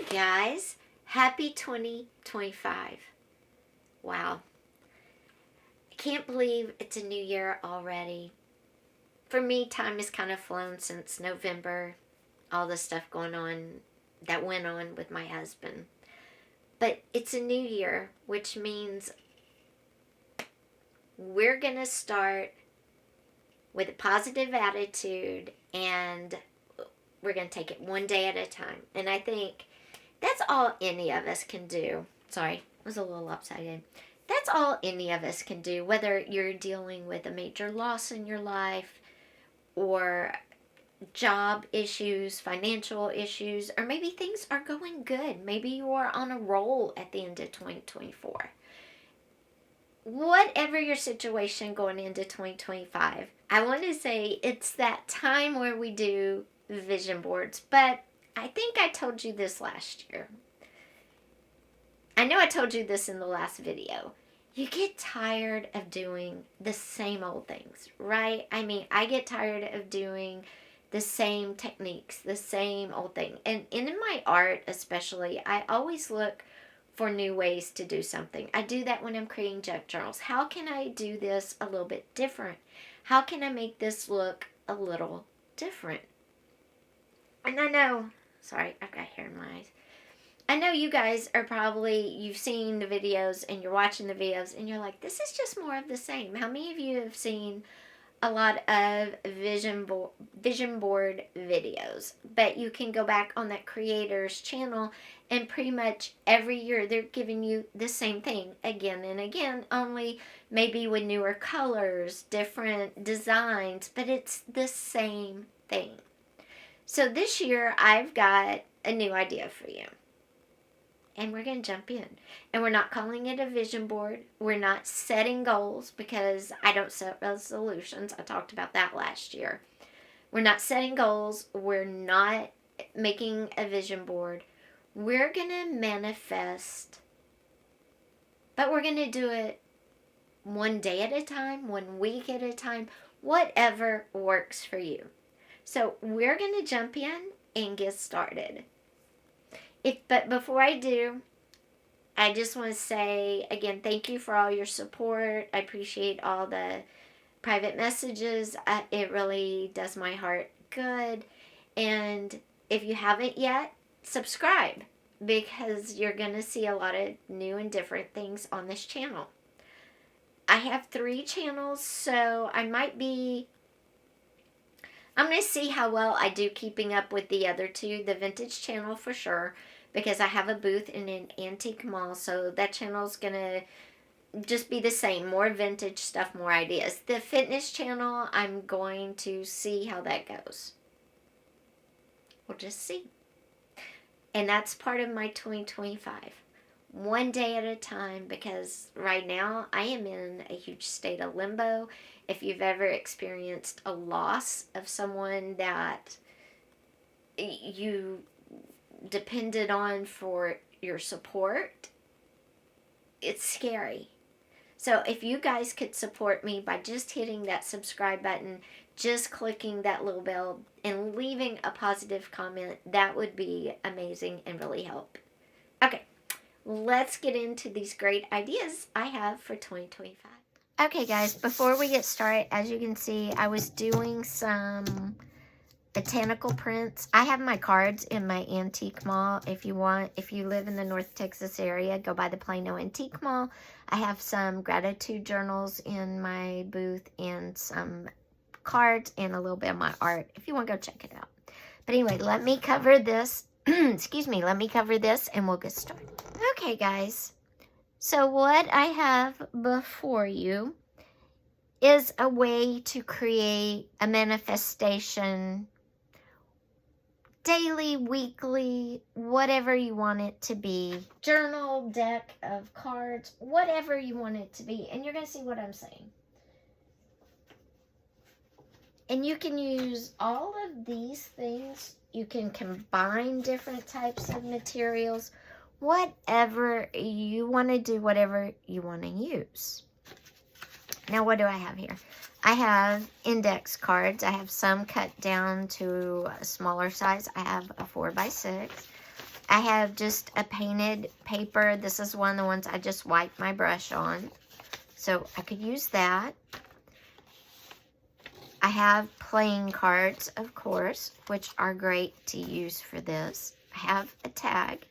guys. Happy 2025. Wow. I can't believe it's a new year already. For me, time has kind of flown since November. All the stuff going on that went on with my husband. But it's a new year, which means we're going to start with a positive attitude and we're going to take it one day at a time. And I think that's all any of us can do. Sorry, I was a little upside down. That's all any of us can do, whether you're dealing with a major loss in your life or job issues, financial issues, or maybe things are going good. Maybe you are on a roll at the end of 2024. Whatever your situation going into 2025, I want to say it's that time where we do vision boards, but I think I told you this last year. I know I told you this in the last video. You get tired of doing the same old things, right? I mean, I get tired of doing the same techniques, the same old thing. And in my art especially, I always look for new ways to do something. I do that when I'm creating junk journals. How can I do this a little bit different? How can I make this look a little different? And I know, sorry, I've got hair in my eyes. I know you guys are probably, you've seen the videos and you're watching the videos and you're like, this is just more of the same. How many of you have seen a lot of vision board videos? But you can go back on that creator's channel and pretty much every year they're giving you the same thing again and again, only maybe with newer colors, different designs, but it's the same thing. So this year I've got a new idea for you. And we're going to jump in. And we're not calling it a vision board. We're not setting goals because I don't set resolutions. I talked about that last year. We're not setting goals. We're not making a vision board. We're going to manifest. But we're going to do it one day at a time, 1 week at a time, whatever works for you. So we're going to jump in and get started. But before I do, I just want to say, again, thank you for all your support. I appreciate all the private messages. It really does my heart good. And if you haven't yet, subscribe, because you're going to see a lot of new and different things on this channel. I have 3 channels, so I'm going to see how well I do keeping up with the other 2. The vintage channel for sure, because I have a booth in an antique mall, so that channel's going to just be the same. More vintage stuff, more ideas. The fitness channel, I'm going to see how that goes. We'll just see. And that's part of my 2025. One day at a time, because right now I am in a huge state of limbo. If you've ever experienced a loss of someone that you depended on for your support, it's scary. So if you guys could support me by just hitting that subscribe button, just clicking that little bell, and leaving a positive comment, that would be amazing and really help. Okay, let's get into these great ideas I have for 2025. Okay guys, before we get started, as you can see, I was doing some botanical prints. I have my cards in my antique mall. If you live in the North Texas area, go by the Plano Antique Mall. I have some gratitude journals in my booth and some cards and a little bit of my art if you want to go check it out. But anyway, let me cover this. Excuse me, let me cover this and we'll get started. Okay guys, so what I have before you is a way to create a manifestation daily, weekly, whatever you want it to be. Journal, deck of cards, whatever you want it to be. And you're going to see what I'm saying. And you can use all of these things. You can combine different types of materials. Whatever you want to do, whatever you want to use. Now, what do I have here? I have index cards. I have some cut down to a smaller size. I have a 4x6. I have just a painted paper. This is one of the ones I just wiped my brush on. So I could use that. I have playing cards, of course, which are great to use for this. I have a tag.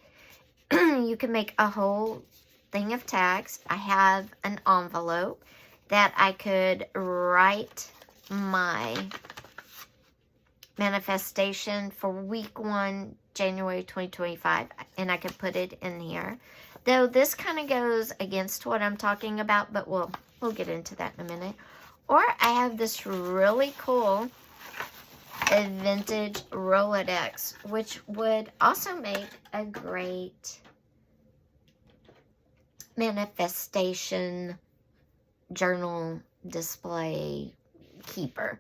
You can make a whole thing of tags. I have an envelope that I could write my manifestation for week 1, January 2025, and I could put it in here. Though this kind of goes against what I'm talking about, but we'll get into that in a minute. Or I have this really cool vintage Rolodex, which would also make a great manifestation journal display keeper.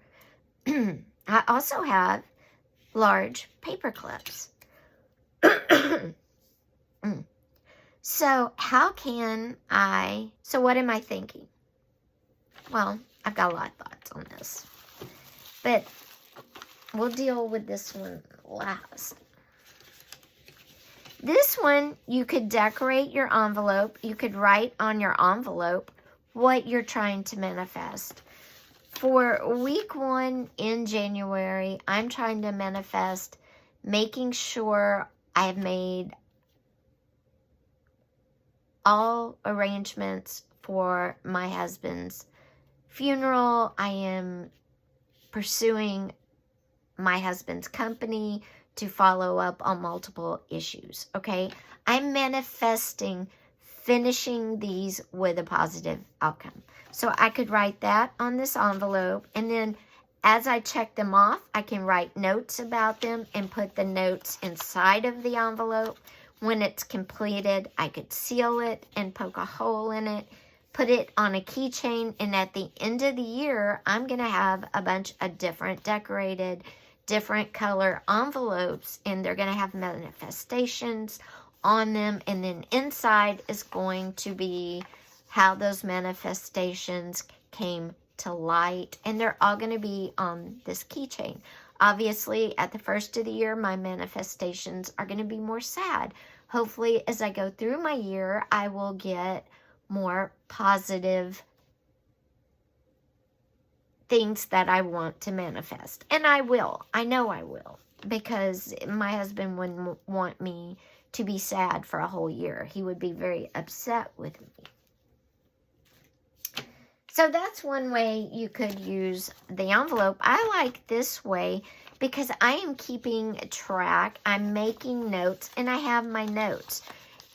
I also have large paper clips. So what am I thinking? Well, I've got a lot of thoughts on this, but we'll deal with this one last. This one, you could decorate your envelope. You could write on your envelope what you're trying to manifest. For week 1 in January, I'm trying to manifest making sure I have made all arrangements for my husband's funeral. I am pursuing my husband's company to follow up on multiple issues, okay? I'm manifesting finishing these with a positive outcome. So I could write that on this envelope, and then as I check them off, I can write notes about them and put the notes inside of the envelope. When it's completed, I could seal it and poke a hole in it, put it on a keychain, and at the end of the year, I'm going to have a bunch of different decorated, different color envelopes, and they're going to have manifestations on them, and then inside is going to be how those manifestations came to light, and they're all going to be on this keychain. Obviously, at the first of the year, my manifestations are going to be more sad. Hopefully, as I go through my year, I will get more positive things that I want to manifest. And I will. I know I will. Because my husband wouldn't want me to be sad for a whole year. He would be very upset with me. So that's one way you could use the envelope. I like this way because I am keeping track. I'm making notes, and I have my notes.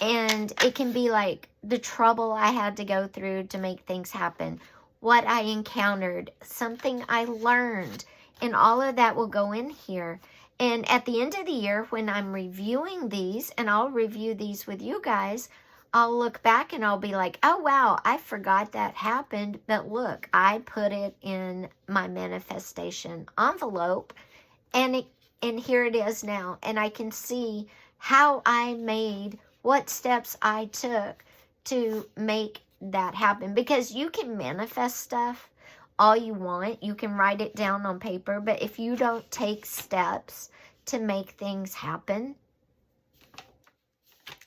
And it can be like the trouble I had to go through to make things happen, what I encountered, something I learned, and all of that will go in here. And at the end of the year, when I'm reviewing these, and I'll review these with you guys, I'll look back and I'll be like, oh, wow, I forgot that happened. But look, I put it in my manifestation envelope, and here it is now. And I can see how I made, what steps I took to make that happen. Because you can manifest stuff all you want. You can write it down on paper. But if you don't take steps to make things happen,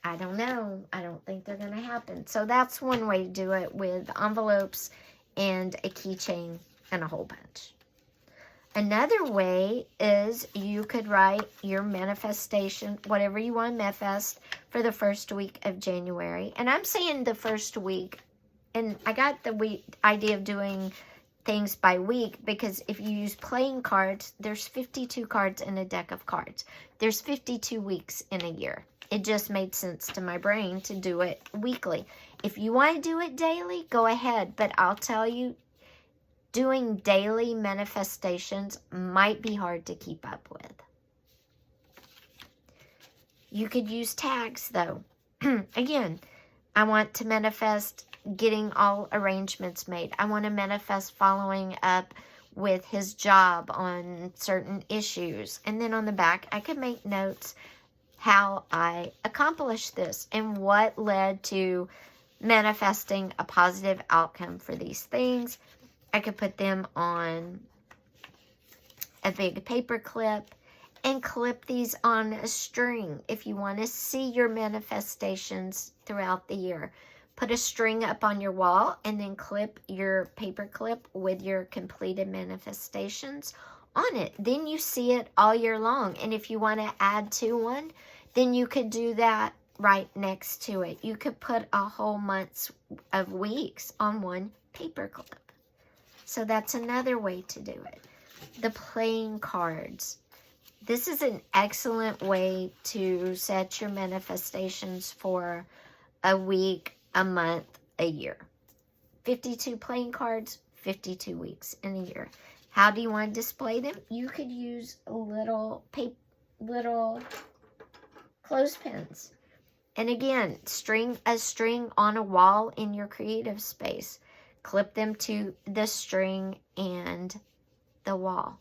I don't know. I don't think they're going to happen. So that's one way to do it, with envelopes and a keychain and a whole bunch. Another way is you could write your manifestation, whatever you want to manifest, for the first week of January. And I'm saying the first week. And I got the idea of doing things by week, because if you use playing cards, there's 52 cards in a deck of cards. There's 52 weeks in a year. It just made sense to my brain to do it weekly. If you want to do it daily, go ahead. But I'll tell you, doing daily manifestations might be hard to keep up with. You could use tags, though. Again, I want to manifest getting all arrangements made. I want to manifest following up with his job on certain issues. And then on the back, I could make notes how I accomplished this and what led to manifesting a positive outcome for these things. I could put them on a big paper clip, and clip these on a string if you want to see your manifestations throughout the year. Put a string up on your wall and then clip your paper clip with your completed manifestations on it. Then you see it all year long. And if you want to add to one, then you could do that right next to it. You could put a whole month's of weeks on one paper clip. So that's another way to do it. The playing cards. This is an excellent way to set your manifestations for a week, a month, a year. 52 playing cards, 52 weeks in a year. How do you want to display them? You could use little clothespins. And again, string a string on a wall in your creative space. Clip them to the string and the wall.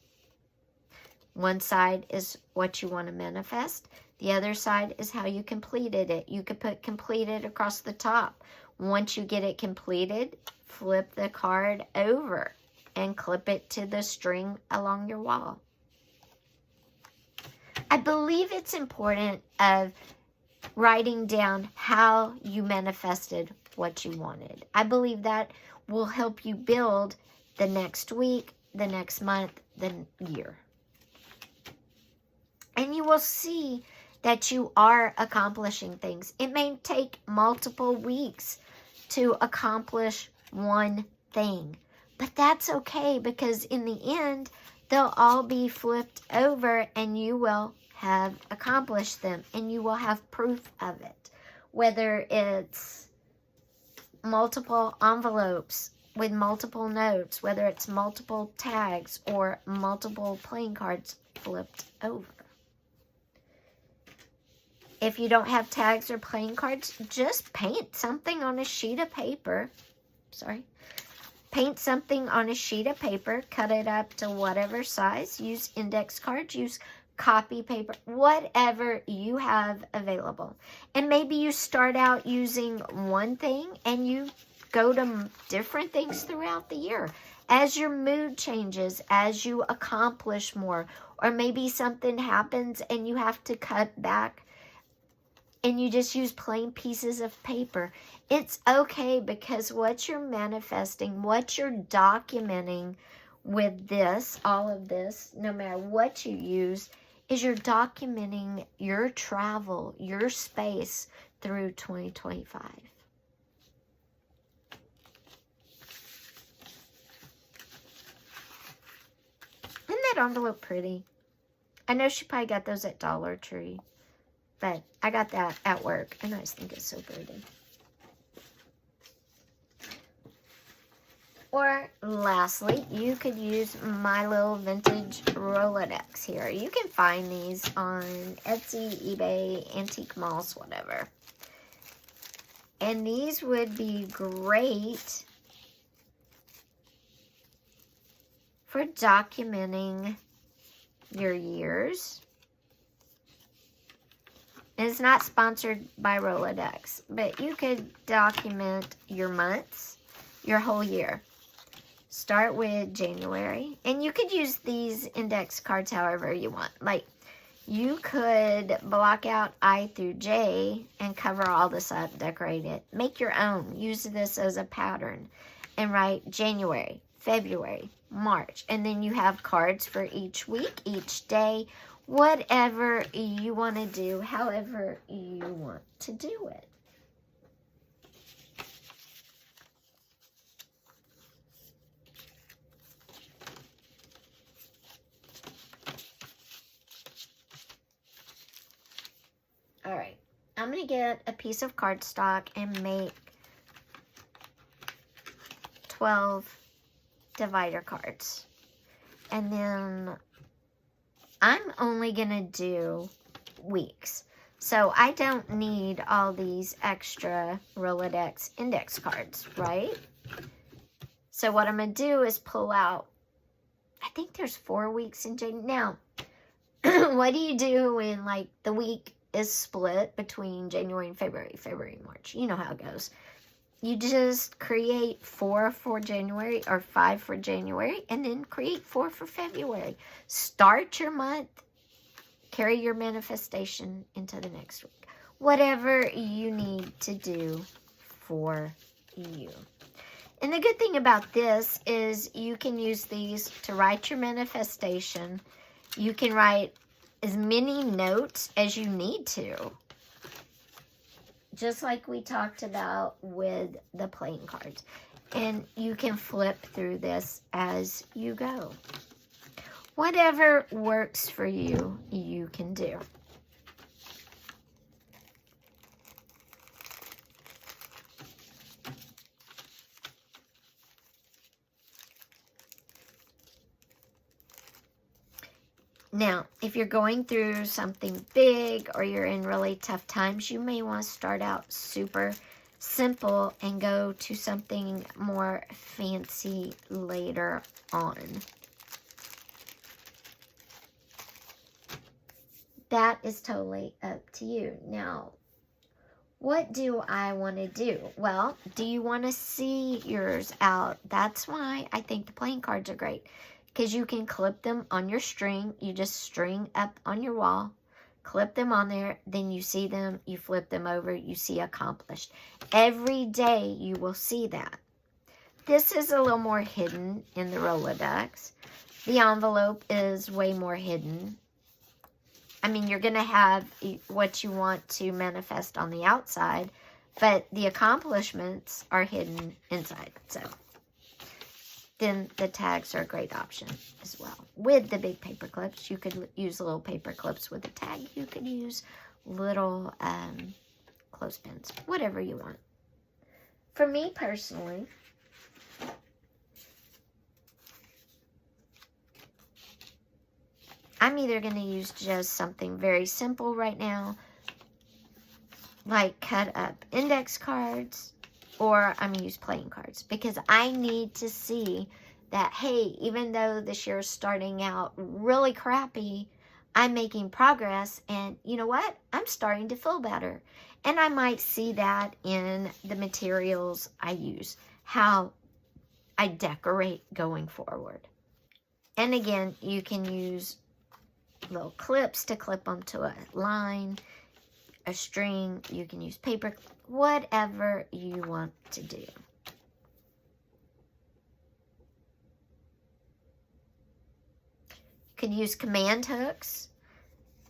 One side is what you want to manifest. The other side is how you completed it. You could put completed across the top. Once you get it completed, flip the card over and clip it to the string along your wall. I believe it's important of writing down how you manifested what you wanted. I believe that will help you build the next week, the next month, the year. And you will see that you are accomplishing things. It may take multiple weeks to accomplish one thing, but that's okay, because in the end, they'll all be flipped over and you will have accomplished them and you will have proof of it. Whether it's multiple envelopes with multiple notes, whether it's multiple tags or multiple playing cards flipped over. If you don't have tags or playing cards, just paint something on a sheet of paper. Paint something on a sheet of paper, cut it up to whatever size, use index cards, use copy paper, whatever you have available. And maybe you start out using one thing and you go to different things throughout the year. As your mood changes, as you accomplish more, or maybe something happens and you have to cut back and you just use plain pieces of paper. It's okay, because what you're manifesting, what you're documenting with this, all of this, no matter what you use, is you're documenting your travel, your space through 2025. Isn't that envelope pretty? I know she probably got those at Dollar Tree. But I got that at work, and I just think it's so pretty. Or lastly, you could use my little vintage Rolodex here. You can find these on Etsy, eBay, Antique Malls, whatever. And these would be great for documenting your years. It's not sponsored by Rolodex, but you could document your months, your whole year. Start with January, and you could use these index cards however you want. Like, you could block out I through J and cover all this up, decorate it. Make your own. Use this as a pattern and write January, February, March, and then you have cards for each week, each day, whatever you want to do, however you want to do it. All right, I'm going to get a piece of cardstock and make 12 divider cards. And then I'm only going to do weeks. So I don't need all these extra Rolodex index cards, right? So what I'm going to do is pull out, I think there's 4 weeks in January. Now, what do you do when, like, the week is split between January and February, February and March? You know how it goes. You just create 4 for January or 5 for January, and then create 4 for February. Start your month Carry your manifestation into the next week. Whatever you need to do for you. And the good thing about this is you can use these to write your manifestation. You can write as many notes as you need to. Just like we talked about with the playing cards. And you can flip through this as you go. Whatever works for you, you can do. Now, if you're going through something big or you're in really tough times, you may want to start out super simple and go to something more fancy later on. That is totally up to you. Now, what do I want to do? Well, do you want to see yours out? That's why I think the playing cards are great. Because you can clip them on your string. You just string up on your wall. Clip them on there. Then you see them. You flip them over. You see accomplished. Every day you will see that. This is a little more hidden in the Rolodex. The envelope is way more hidden. I mean, you're going to have what you want to manifest on the outside. But the accomplishments are hidden inside. So then the tags are a great option as well. With the big paper clips, you could use little paper clips with a tag. You could use little clothespins, whatever you want. For me personally, I'm either going to use just something very simple right now, like cut up index cards, or I'm going to use playing cards because I need to see that, hey, even though this year is starting out really crappy, I'm making progress. And you know what? I'm starting to feel better. And I might see that in the materials I use, how I decorate going forward. And again, you can use little clips to clip them to a line, a string. You can use paper, whatever you want to do. You could use command hooks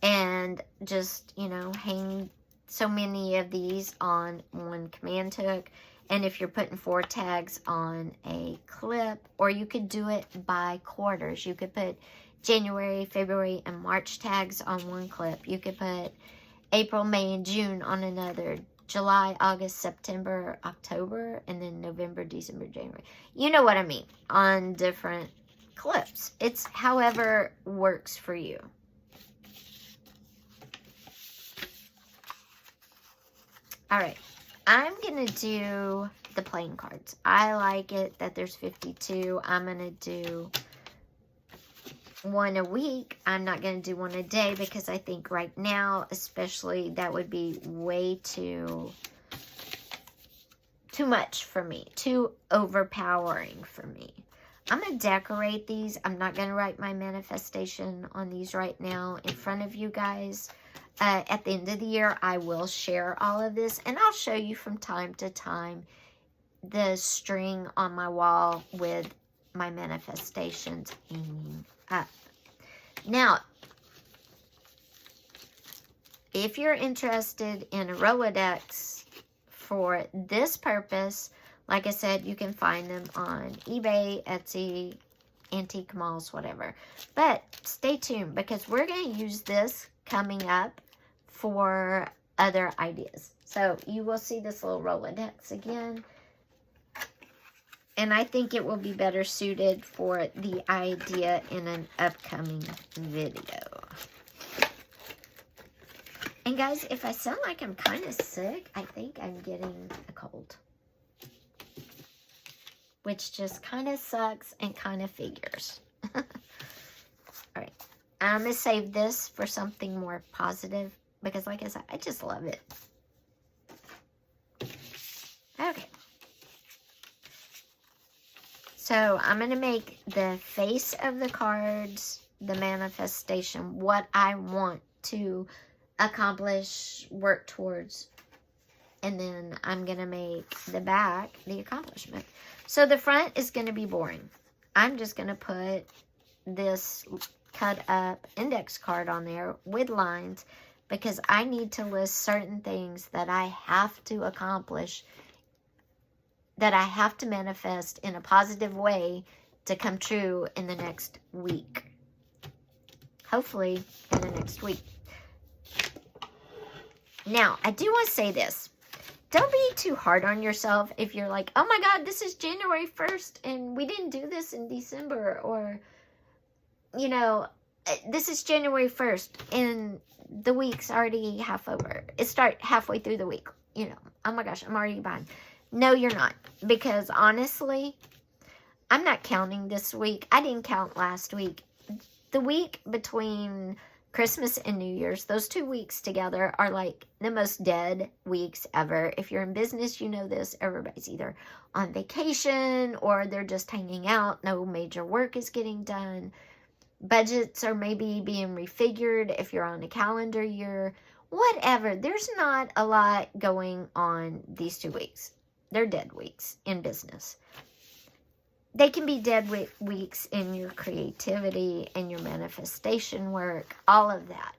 and just, hang so many of these on one command hook. And if you're putting 4 tags on a clip, or you could do it by quarters. You could put January, February, and March tags on one clip. You could put April, May, and June on another. July, August, September, October, and then November, December, January. You know what I mean, on different clips. It's however works for you. All right, I'm going to do the playing cards. I like it that there's 52. I'm going to do one a week. I'm not going to do one a day because I think right now, especially, that would be way too much for me, too overpowering for me. I'm going to decorate these. I'm not going to write my manifestation on these right now in front of you guys. At the end of the year, I will share all of this, and I'll show you from time to time the string on my wall with my manifestations hanging up. Now, if you're interested in a Rolodex for this purpose, like I said, you can find them on eBay, Etsy, antique malls, whatever. But stay tuned because we're going to use this coming up for other ideas. So you will see this little Rolodex again. And I think it will be better suited for the idea in an upcoming video. And guys, if I sound like I'm kind of sick, I think I'm getting a cold. Which just kind of sucks and kind of figures. Alright, I'm going to save this for something more positive. Because like I said, I just love it. Okay. So I'm going to make the face of the cards, the manifestation, what I want to accomplish, work towards, and then I'm going to make the back the accomplishment. So the front is going to be boring. I'm just going to put this cut up index card on there with lines because I need to list certain things that I have to accomplish, that I have to manifest in a positive way to come true in the next week. Hopefully in the next week. Now, I do want to say this. Don't be too hard on yourself if you're like, oh my God, this is January 1st and we didn't do this in December. Or, you know, this is January 1st and the week's already half over. It starts halfway through the week. You know, oh my gosh, I'm already behind. No, you're not. Because honestly, I'm not counting this week. I didn't count last week. The week between Christmas and New Year's, those 2 weeks together are like the most dead weeks ever. If you're in business, you know this. Everybody's either on vacation or they're just hanging out. No major work is getting done. Budgets are maybe being refigured if you're on a calendar year. Whatever. There's not a lot going on these 2 weeks. They're dead weeks in business. They can be dead weeks in your creativity and your manifestation work, all of that,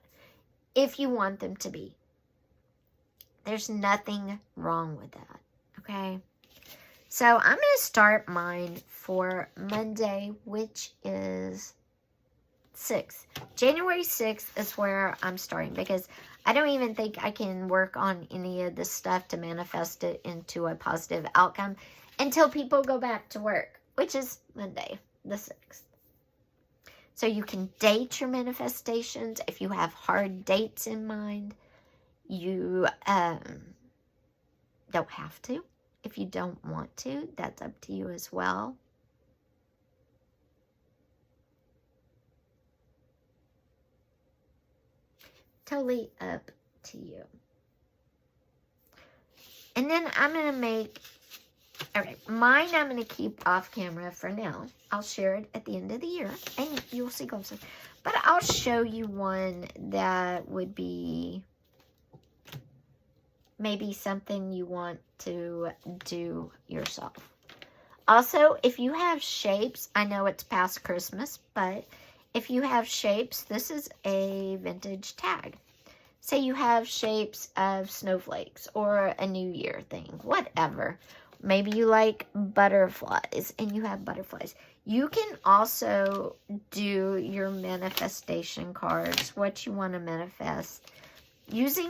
if you want them to be. There's nothing wrong with that, okay? So I'm going to start mine for Monday, which is 6th. January 6th is where I'm starting because I don't even think I can work on any of this stuff to manifest it into a positive outcome until people go back to work, which is Monday, the 6th. So you can date your manifestations. If you have hard dates in mind, you don't have to. If you don't want to, that's up to you as well. Totally up to you. And then I'm going to make, all right, mine I'm going to keep off camera for now. I'll share it at the end of the year, and you'll see goals. But I'll show you one that would be maybe something you want to do yourself. Also, if you have shapes, I know it's past Christmas, but if you have shapes, this is a vintage tag. Say you have shapes of snowflakes or a New Year thing, whatever. Maybe you like butterflies and you have butterflies. You can also do your manifestation cards, what you want to manifest, using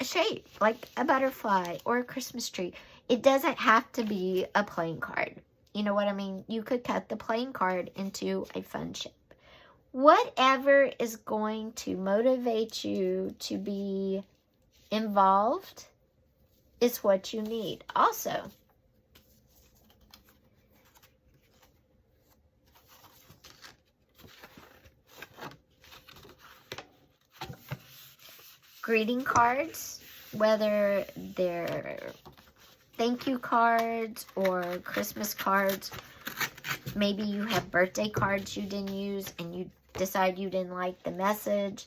a shape like a butterfly or a Christmas tree. It doesn't have to be a plain card. You know what I mean? You could cut the plain card into a fun shape. Whatever is going to motivate you to be involved is what you need. Also, greeting cards, whether they're thank you cards or Christmas cards. Maybe you have birthday cards you didn't use and you decide you didn't like the message.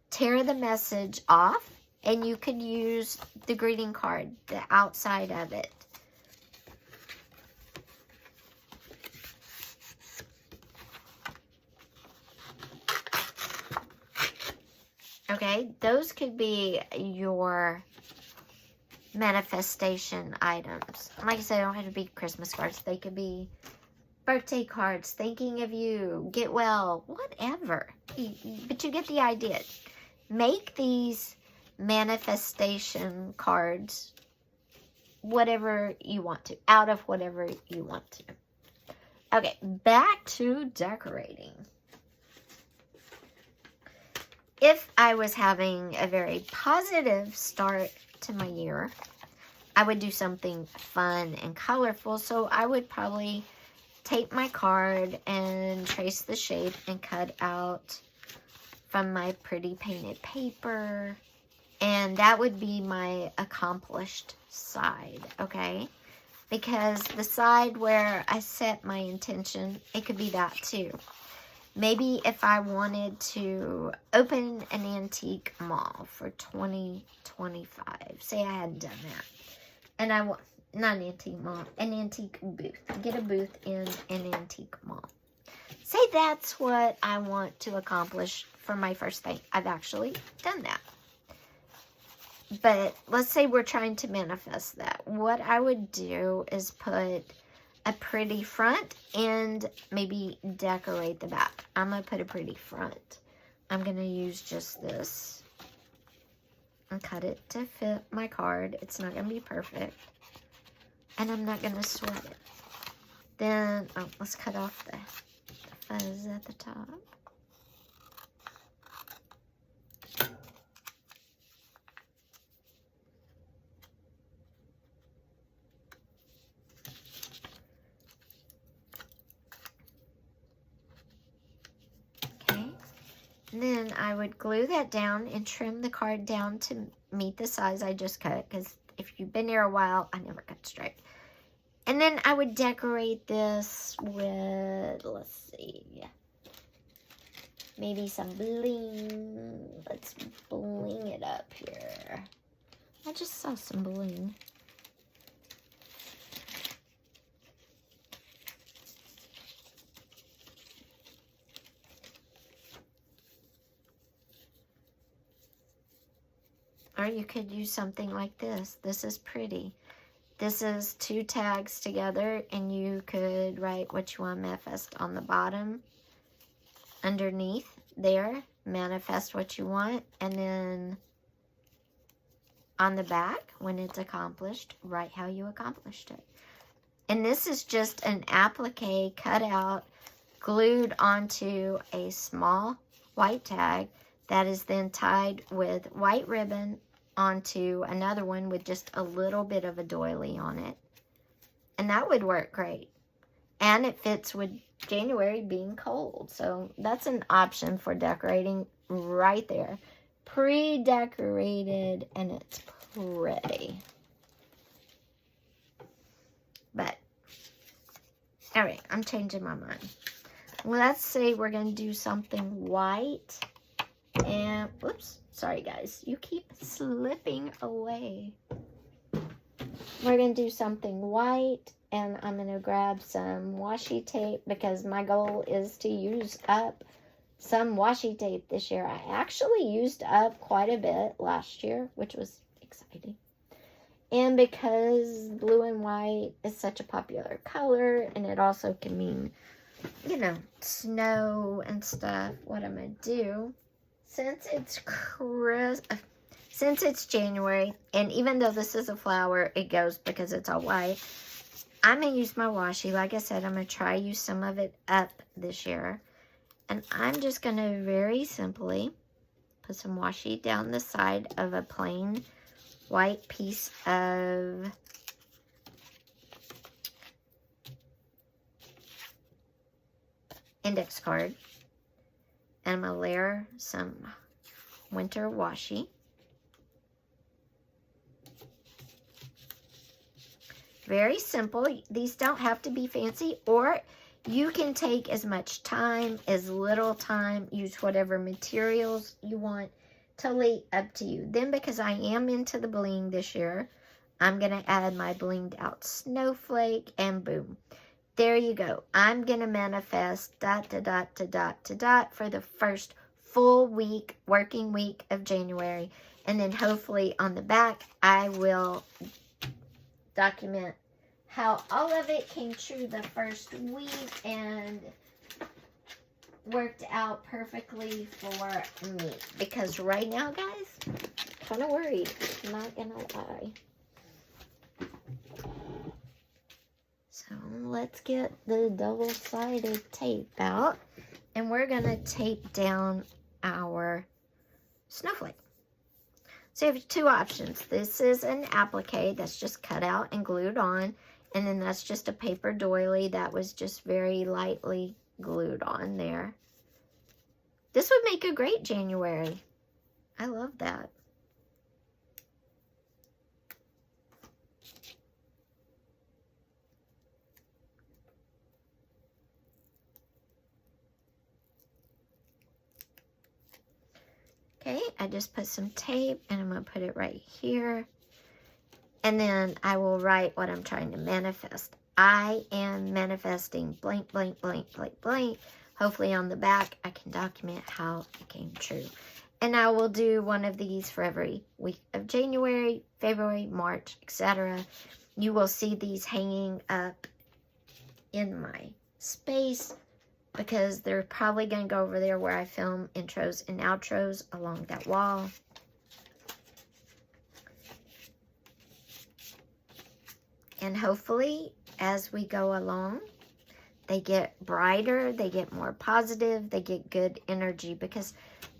Tear the message off and you could use the greeting card, the outside of it. Okay, those could be your manifestation items. Like I said, they don't have to be Christmas cards. They could be birthday cards, thinking of you, get well, whatever. But you get the idea. Make these manifestation cards whatever you want to, out of whatever you want to. Okay, back to decorating. If I was having a very positive start to my year, I would do something fun and colorful. So I would probably take my card and trace the shape and cut out from my pretty painted paper. And that would be my accomplished side, okay? Because the side where I set my intention, it could be that too. Maybe if I wanted to open an antique mall for 2025. Say I hadn't done that. And I want, not an antique mall, an antique booth. Get a booth in an antique mall. Say that's what I want to accomplish for my first thing. I've actually done that. But let's say we're trying to manifest that. What I would do is put a pretty front and maybe decorate the back. I'm going to put a pretty front. I'm going to use just this and cut it to fit my card. It's not going to be perfect. And I'm not going to sweat it. Then, oh, let's cut off the fuzz at the top. Then I would glue that down and trim the card down to meet the size I just cut. Because if you've been here a while, I never cut straight. And then I would decorate this with, let's see, maybe some bling. Let's bling it up here. I just saw some bling. Or you could use something like this. This is pretty. This is 2 tags together, and you could write what you want to manifest on the bottom. Underneath there, manifest what you want. And then on the back, when it's accomplished, write how you accomplished it. And this is just an applique cut out, glued onto a small white tag that is then tied with white ribbon onto another one with just a little bit of a doily on it. And that would work great. And it fits with January being cold. So that's an option for decorating right there. Pre-decorated, and it's pretty. But, all right, I'm changing my mind. Well, let's say we're going to do something white. And, whoops, sorry guys, you keep slipping away. We're going to do something white, and I'm going to grab some washi tape because my goal is to use up some washi tape this year. I actually used up quite a bit last year, which was exciting. And because blue and white is such a popular color, and it also can mean, you know, snow and stuff, what I'm going to do, since it's January, and even though this is a flower, it goes because it's all white, I'm going to use my washi. Like I said, I'm going to try use some of it up this year. And I'm just going to very simply put some washi down the side of a plain white piece of index card. And I'm going to layer some winter washi. Very simple. These don't have to be fancy, or you can take as much time, as little time, use whatever materials you want. Totally up to you. Then, because I am into the bling this year, I'm going to add my blinged out snowflake, and boom. There you go. I'm going to manifest ... for the first full week, working week of January. And then hopefully on the back, I will document how all of it came true the first week and worked out perfectly for me. Because right now, guys, kind of worried. Not going to lie. So let's get the double-sided tape out, and we're going to tape down our snowflake. So you have 2 options. This is an applique that's just cut out and glued on, and then that's just a paper doily that was just very lightly glued on there. This would make a great January. I love that. I just put some tape and I'm going to put it right here. And then I will write what I'm trying to manifest. I am manifesting blank, blank, blank, blank, blank. Hopefully on the back I can document how it came true. And I will do one of these for every week of January, February, March, etc. You will see these hanging up in my space because they're probably going to go over there where I film intros and outros along that wall. And hopefully, as we go along, they get brighter, they get more positive, they get good energy, because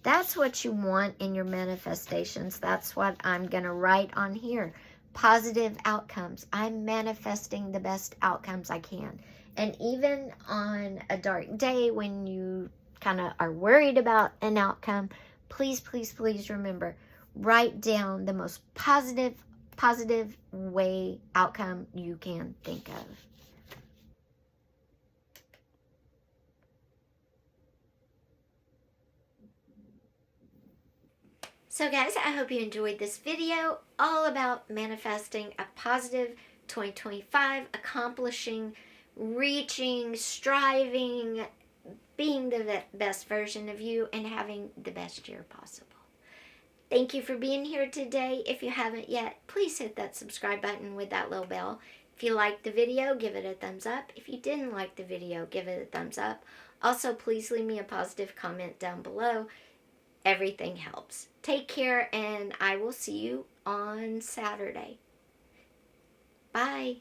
that's what you want in your manifestations. That's what I'm going to write on here. Positive outcomes. I'm manifesting the best outcomes I can. And even on a dark day when you kind of are worried about an outcome, please, please, please remember, write down the most positive way outcome you can think of. So guys, I hope you enjoyed this video all about manifesting a positive 2025, accomplishing, reaching, striving, being the best version of you, and having the best year possible. Thank you for being here today. If you haven't yet, please hit that subscribe button with that little bell. If you liked the video, give it a thumbs up. If you didn't like the video, give it a thumbs up. Also, please leave me a positive comment down below. Everything helps. Take care, and I will see you on Saturday. Bye.